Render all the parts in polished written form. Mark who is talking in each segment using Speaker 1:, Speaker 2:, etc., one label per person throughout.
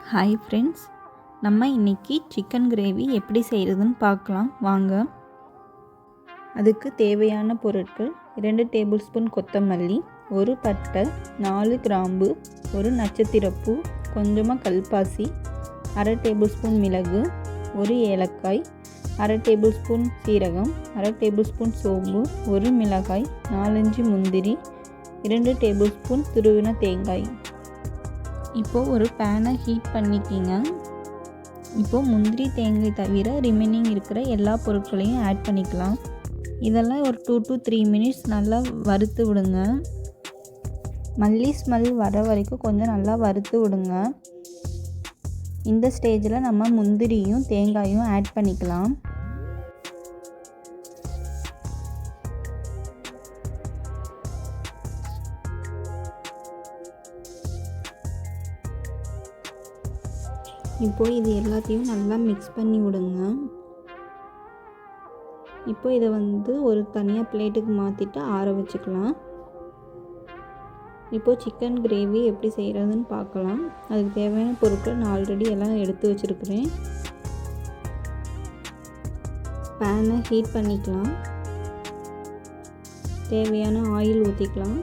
Speaker 1: Hi friends, நம்ம இன்றைக்கி chicken gravy எப்படி செய்கிறதுன்னு பார்க்கலாம் வாங்க. அதுக்கு தேவையான பொருட்கள் 2 டேபிள் ஸ்பூன் கொத்தமல்லி, 1 பட்டை, 4 கிராம்பு, 1 நட்சத்திரப்பூ, கொஞ்சமாக கல்பாசி, 1/2 டேபிள் ஸ்பூன் மிளகு, 1 ஏலக்காய், 1/2 டேபிள் ஸ்பூன் சீரகம், 1/2 டேபிள் ஸ்பூன் சோம்பு, 1 மிளகாய், 4-5 முந்திரி, 2 டேபிள் ஸ்பூன் துருவின தேங்காய். இப்போது ஒரு பேனை ஹீட் பண்ணிக்கிங்க. இப்போது முந்திரி தேங்காய் தவிர ரிமைனிங் இருக்கிற எல்லா பொருட்களையும் ஆட் பண்ணிக்கலாம். இதெல்லாம் ஒரு 2 to 3 மினிட்ஸ் நல்லா வறுத்து விடுங்க. மல்லி ஸ்மெல் வர வரைக்கும் கொஞ்சம் நல்லா வறுத்து விடுங்க. இந்த ஸ்டேஜில் நம்ம முந்திரியும் தேங்காயும் ஆட் பண்ணிக்கலாம். இப்போது இது எல்லாத்தையும் நல்லா மிக்ஸ் பண்ணி விடுங்க. இப்போ இதை ஒரு தனியாக பிளேட்டுக்கு மாற்றிட்டு ஆற வச்சுக்கலாம். இப்போது சிக்கன் கிரேவி எப்படி செய்கிறதுன்னு பார்க்கலாம். அதுக்கு தேவையான பொருட்கள் நான் ஆல்ரெடி எல்லாம் எடுத்து வச்சுருக்கிறேன். பேனை ஹீட் பண்ணிக்கலாம். தேவையான ஆயில் ஊற்றிக்கலாம்.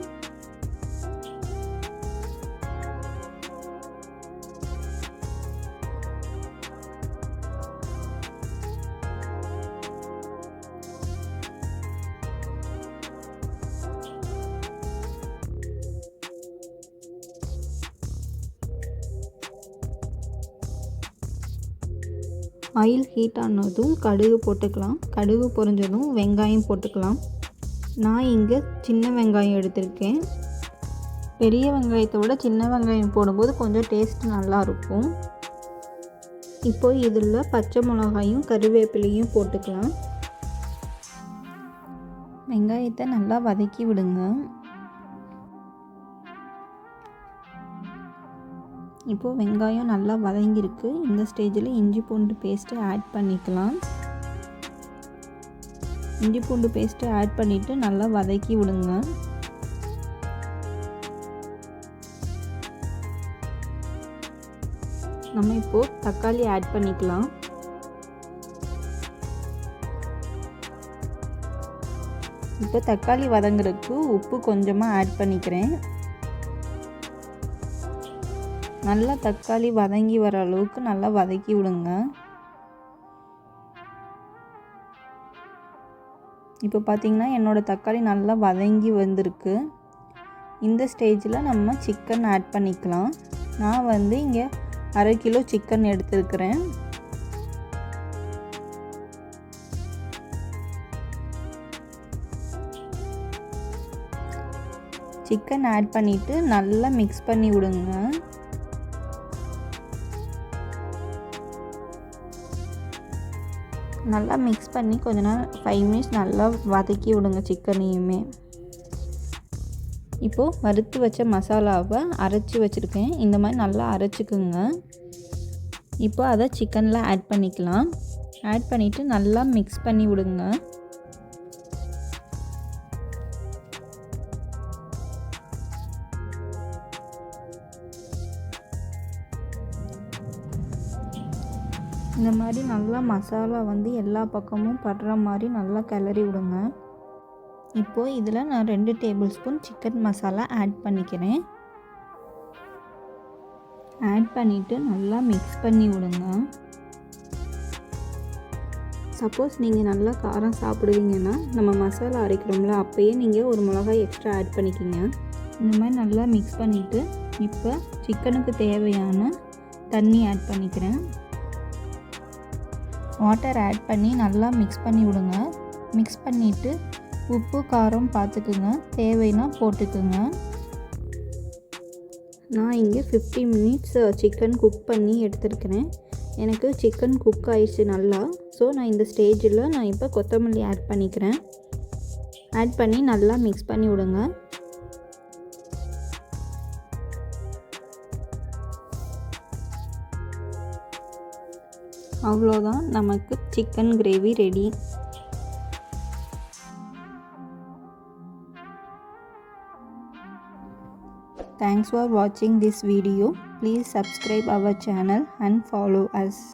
Speaker 1: ஆயில் ஹீட் ஆனதும் கடுகு போட்டுக்கலாம். கடுகு பொரிஞ்சதும் வெங்காயம் போட்டுக்கலாம். நான் இங்கே சின்ன வெங்காயம் எடுத்திருக்கேன். பெரிய வெங்காயத்தை விட சின்ன வெங்காயம் போடும்போது கொஞ்சம் டேஸ்ட் நல்லாயிருக்கும். இப்போது இதில் பச்சை மிளகாயும் கருவேப்பிலையும் போட்டுக்கலாம். வெங்காயத்தை நல்லா வதக்கி விடுங்க. இப்போது வெங்காயம் நல்லா வதங்கியிருக்கு. இந்த ஸ்டேஜில் இஞ்சி பூண்டு பேஸ்ட்டு ஆட் பண்ணிக்கலாம். இஞ்சி பூண்டு பேஸ்ட்டு ஆட் பண்ணிவிட்டு நல்லா வதக்கி விடுங்க. நம்ம இப்போது தக்காளி ஆட் பண்ணிக்கலாம். இப்போ தக்காளி வதங்குறதுக்கு உப்பு கொஞ்சமாக ஆட் பண்ணிக்கிறேன். நல்லா தக்காளி வதங்கி வர அளவுக்கு நல்லா வதக்கி விடுங்க. இப்போ பார்த்திங்கன்னா என்னோடய தக்காளி நல்லா வதங்கி வந்திருக்கு. இந்த ஸ்டேஜில் நம்ம சிக்கன் ஆட் பண்ணிக்கலாம். நான் இங்கே 1/2 கிலோ சிக்கன் எடுத்துருக்கிறேன். சிக்கன் ஆட் பண்ணிவிட்டு நல்லா மிக்ஸ் பண்ணி விடுங்க. நல்லா மிக்ஸ் பண்ணி கொஞ்ச நேரம் 5 மினிட்ஸ் நல்லா வதக்கி விடுங்க சிக்கனையுமே. இப்போது வறுத்து வச்ச மசாலாவை அரைச்சி வச்சுருக்கேன். இந்த மாதிரி நல்லா அரைச்சிக்குங்க. இப்போ அதை சிக்கனில் ஆட் பண்ணிக்கலாம். ஆட் பண்ணிவிட்டு நல்லா மிக்ஸ் பண்ணி விடுங்க. இந்த மாதிரி நல்லா மசாலா எல்லா பக்கமும் படுற மாதிரி நல்லா கிளறி விடுங்க. இப்போது இதில் நான் 2 table spoon chicken masala add பண்ணிக்கிறேன். ஆட் பண்ணிவிட்டு நல்லா மிக்ஸ் பண்ணி விடுங்க. சப்போஸ் நீங்கள் நல்லா காரம் சாப்பிடுவீங்கன்னா நம்ம மசாலா அரைக்கிறோம்ல, அப்போயே நீங்கள் ஒரு மிளகாய் எக்ஸ்ட்ரா ஆட் பண்ணிக்கிங்க. இந்த மாதிரி நல்லா மிக்ஸ் பண்ணிவிட்டு இப்போ சிக்கனுக்கு தேவையான தண்ணி ஆட் பண்ணிக்கிறேன். வாட்டர் ஆட் பண்ணி நல்லா மிக்ஸ் பண்ணி விடுங்க. மிக்ஸ் பண்ணிவிட்டு உப்பு காரம் பார்த்துக்குங்க, தேவைன்னா போட்டுக்குங்க. நான் இங்கே 50 மினிட்ஸ் சிக்கன் குக் பண்ணி எடுத்துருக்கிறேன். எனக்கு சிக்கன் குக் ஆயிடுச்சு நல்லா. ஸோ நான் இந்த ஸ்டேஜில் நான் இப்போ கொத்தமல்லி ஆட் பண்ணிக்கிறேன். ஆட் பண்ணி நல்லா மிக்ஸ் பண்ணி விடுங்க. அவ்வளோதான், நமக்கு chicken gravy ready. Thanks for watching this video. Please subscribe our channel and follow us.